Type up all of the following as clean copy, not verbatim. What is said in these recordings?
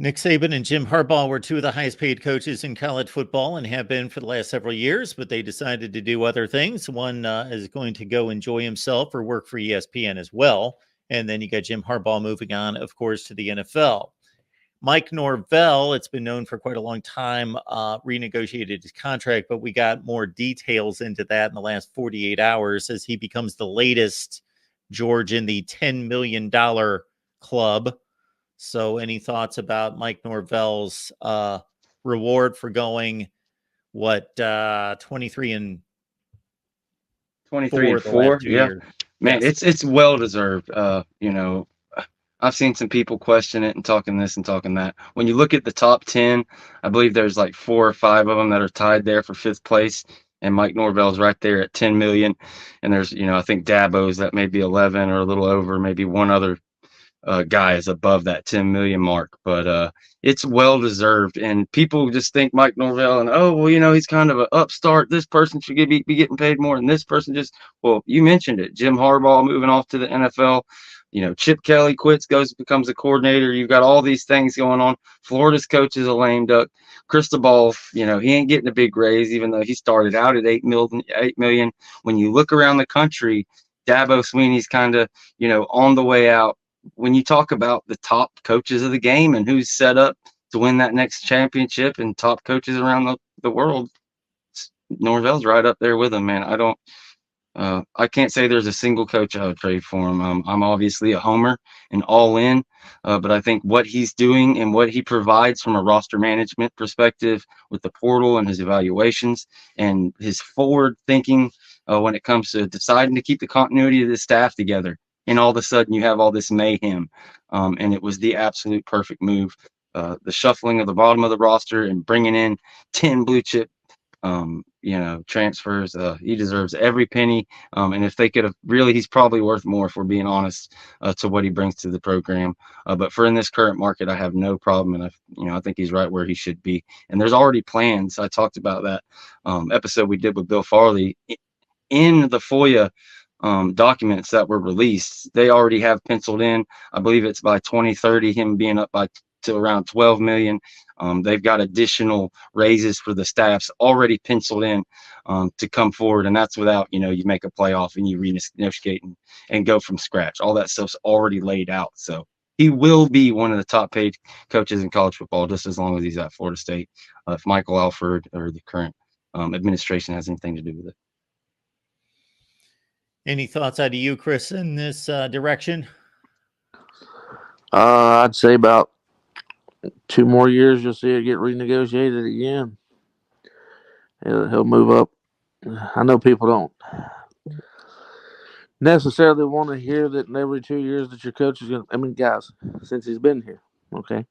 Nick Saban and Jim Harbaugh were two of the highest paid coaches in college football and have been for the last several years, but they decided to do other things. One is going to go enjoy himself or work for ESPN as well. And then you got Jim Harbaugh moving on, of course, to the NFL. Mike Norvell, it's been known for quite a long time, renegotiated his contract, but we got more details into that in the last 48 hours as he becomes the latest George in the $10 million club. So, any thoughts about Mike Norvell's reward for going 23 and 23 4 and the last 4. 2 Yeah. years? Man, Yes. it's well deserved. I've seen some people question it and talking this and talking that. When you look at the top 10, I believe there's like 4 or 5 of them that are tied there for 5th place, and Mike Norvell's right there at 10 million. And there's, I think Dabo's that may be 11 or a little over, maybe one other guy is above that 10 million mark, but it's well deserved. And people just think Mike Norvell and, oh, well, he's kind of an upstart. This person should be getting paid more than this person. Well, you mentioned it. Jim Harbaugh moving off to the NFL. Chip Kelly quits, becomes a coordinator. You've got all these things going on. Florida's coach is a lame duck. Cristobal, he ain't getting a big raise, even though he started out at 8 million. When you look around the country, Dabo Sweeney's kind of, on the way out. When you talk about the top coaches of the game and who's set up to win that next championship and top coaches around the world, Norvell's right up there with them, man. I can't say there's a single coach I would trade for him. I'm obviously a homer and all in, but I think what he's doing and what he provides from a roster management perspective with the portal and his evaluations and his forward thinking when it comes to deciding to keep the continuity of the staff together. And all of a sudden you have all this mayhem. And it was the absolute perfect move. The shuffling of the bottom of the roster and bringing in 10 blue chip transfers. He deserves every penny. And if they could have he's probably worth more, if we're being honest, to what he brings to the program. But for in this current market, I have no problem. And I think he's right where he should be. And there's already plans. I talked about that episode we did with Bill Farley in the FOIA documents that were released. They already have penciled in, I believe it's by 2030, him being up to around 12 million. They've got additional raises for the staffs already penciled in to come forward, and that's without you make a playoff and you renegotiate and go from scratch. All that stuff's already laid out. So he will be one of the top paid coaches in college football just as long as he's at Florida State. If Michael Alford or the current administration has anything to do with it. Any thoughts out of you, Chris, in this direction? I'd say about 2 more years, you'll see it get renegotiated again. He'll move up. I know people don't necessarily want to hear that in every 2 years that your coach is going to. I mean, guys, since he's been here, okay,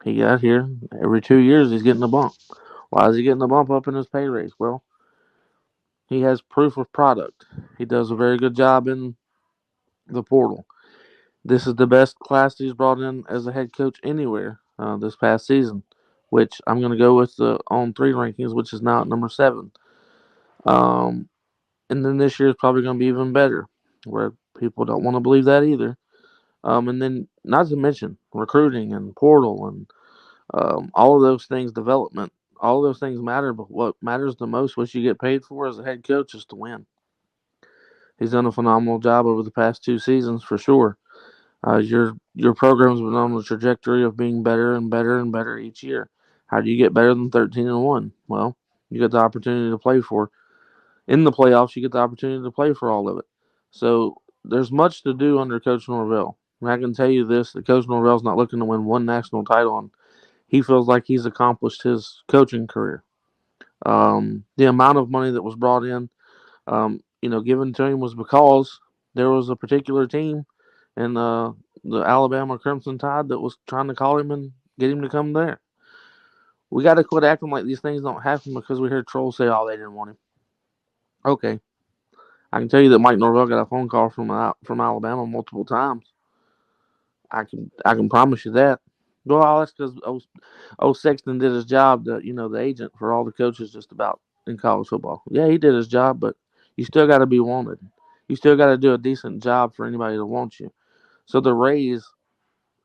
he got here. Every 2 years, he's getting a bump. Why is he getting a bump up in his pay raise? Well, he has proof of product. He does a very good job in the portal. This is the best class he's brought in as a head coach anywhere this past season, which I'm going to go with the On3 rankings, which is now at number 7. And then this year is probably going to be even better, where people don't want to believe that either. And then, not to mention recruiting and portal and all of those things, development, all of those things matter. But what matters the most, what you get paid for as a head coach, is to win. He's done a phenomenal job over the past 2 seasons for sure. Your program's been on the trajectory of being better and better and better each year. How do you get better than 13-1? Well, you get the opportunity to play for. In the playoffs, you get the opportunity to play for all of it. So there's much to do under Coach Norvell. And I can tell you this, that Coach Norvell's not looking to win one national title, and he feels like he's accomplished his coaching career. The amount of money that was brought in, given to him was because there was a particular team in the Alabama Crimson Tide that was trying to call him and get him to come there. We got to quit acting like these things don't happen because we hear trolls say, "Oh, they didn't want him." Okay, I can tell you that Mike Norvell got a phone call from Alabama multiple times. I can promise you that. Well, that's because Sexton did his job. The agent for all the coaches just about in college football. Yeah, he did his job, but you still got to be wanted. You still got to do a decent job for anybody to want you. So the raise,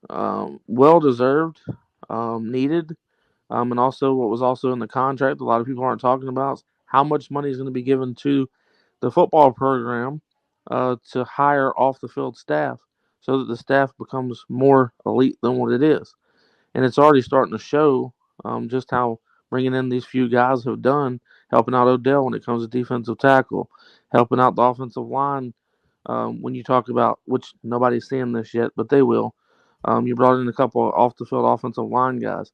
well deserved. needed. And also, what was also in the contract, a lot of people aren't talking about, is how much money is going to be given to the football program to hire off the field staff so that the staff becomes more elite than what it is. And it's already starting to show just how bringing in these few guys have done, helping out Odell when it comes to defensive tackle, helping out the offensive line. When you talk about, which nobody's seeing this yet, but they will. You brought in a couple of off the field offensive line guys.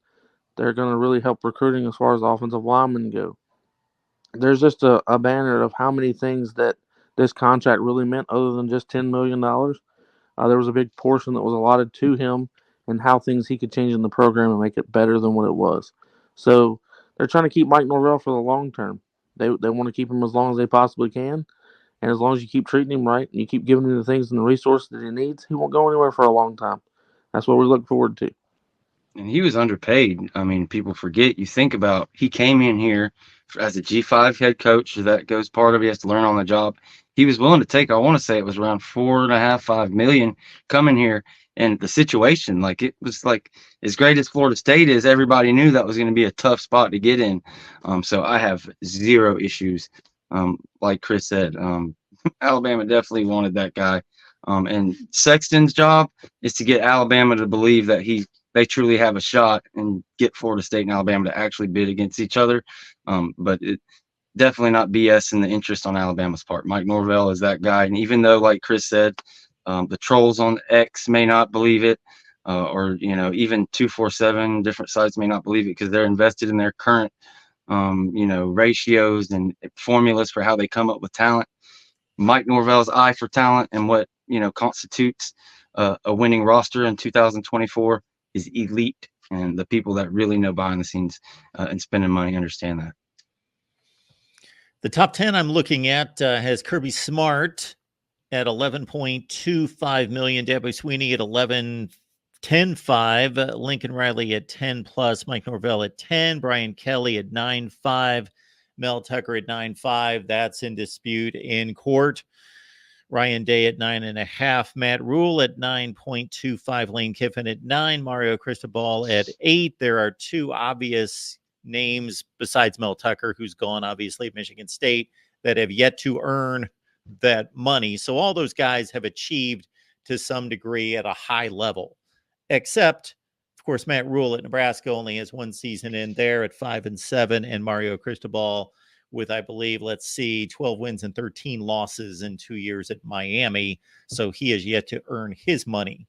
They're going to really help recruiting as far as offensive linemen go. There's just a banner of how many things that this contract really meant other than just $10 million. There was a big portion that was allotted to him and how things he could change in the program and make it better than what it was. So they're trying to keep Mike Norvell for the long term. They want to keep him as long as they possibly can. And as long as you keep treating him right and you keep giving him the things and the resources that he needs, he won't go anywhere for a long time. That's what we look forward to. And he was underpaid. I mean, people forget. You think about he came in here as a G5 head coach. So that goes part of it. He has to learn on the job. He was willing to take, I want to say it was around 4.5, 5 million coming here. And the situation, like it was like as great as Florida State is, everybody knew that was going to be a tough spot to get in. So I have zero issues. Like Chris said, Alabama definitely wanted that guy. And Sexton's job is to get Alabama to believe that they truly have a shot and get Florida State and Alabama to actually bid against each other. But it definitely not BS in the interest on Alabama's part. Mike Norvell is that guy. And even though, like Chris said, the trolls on X may not believe it, or, even 247 different sites may not believe it because they're invested in their current, ratios and formulas for how they come up with talent. Mike Norvell's eye for talent and what, constitutes a winning roster in 2024 is elite, and the people that really know behind the scenes and spending money understand that. The top 10 I'm looking at has Kirby Smart at $11.25 million, Dabo Sweeney at $11.105, Lincoln Riley at 10 plus, Mike Norvell at 10, Brian Kelly at 9.5, Mel Tucker at 9.5. That's in dispute in court. Ryan Day at 9.5, Matt Rule at 9.25, Lane Kiffin at 9, Mario Cristobal at 8. There are two obvious names besides Mel Tucker, who's gone obviously at Michigan State, that have yet to earn that money. So all those guys have achieved to some degree at a high level, except of course Matt Rule at Nebraska only has one season in there at 5-7, and Mario Cristobal with, I believe, 12 wins and 13 losses in 2 years at Miami. So he has yet to earn his money.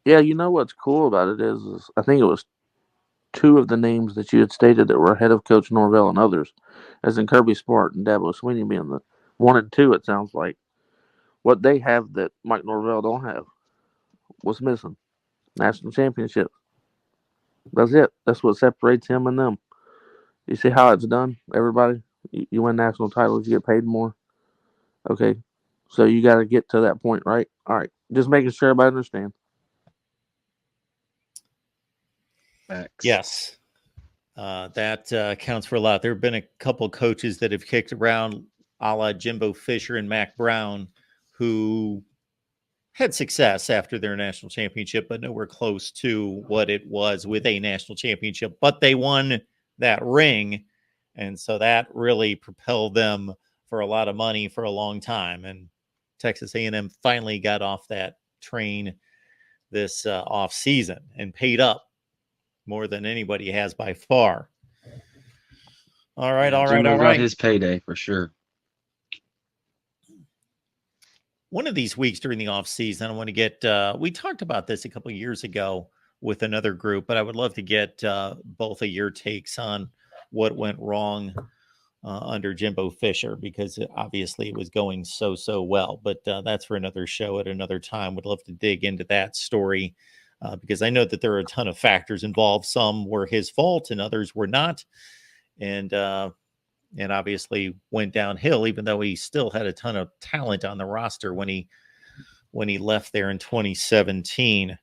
Yeah, what's cool about it is I think it was two of the names that you had stated that were ahead of Coach Norvell and others, as in Kirby Smart and Dabo Sweeney being the 1 and 2, it sounds like. What they have that Mike Norvell don't have was missing. National championship. That's it. That's what separates him and them. You see how it's done, everybody? You win national titles, you get paid more. Okay, so you got to get to that point, right? All right, just making sure everybody understands. Facts. Yes, that counts for a lot. There have been a couple coaches that have kicked around, a la Jimbo Fisher and Mac Brown, who had success after their national championship, but nowhere close to what it was with a national championship. But they won that ring, and so that really propelled them for a lot of money for a long time. And Texas A&M finally got off that train this off season and paid up more than anybody has by far. All right. Jimbo got his payday for sure. One of these weeks during the off season, I want to get, we talked about this a couple of years ago with another group, but I would love to get both of your takes on what went wrong under Jimbo Fisher, because obviously it was going so well, but that's for another show at another time. Would love to dig into that story because I know that there are a ton of factors involved. Some were his fault and others were not. And obviously went downhill, even though he still had a ton of talent on the roster when he left there in 2017.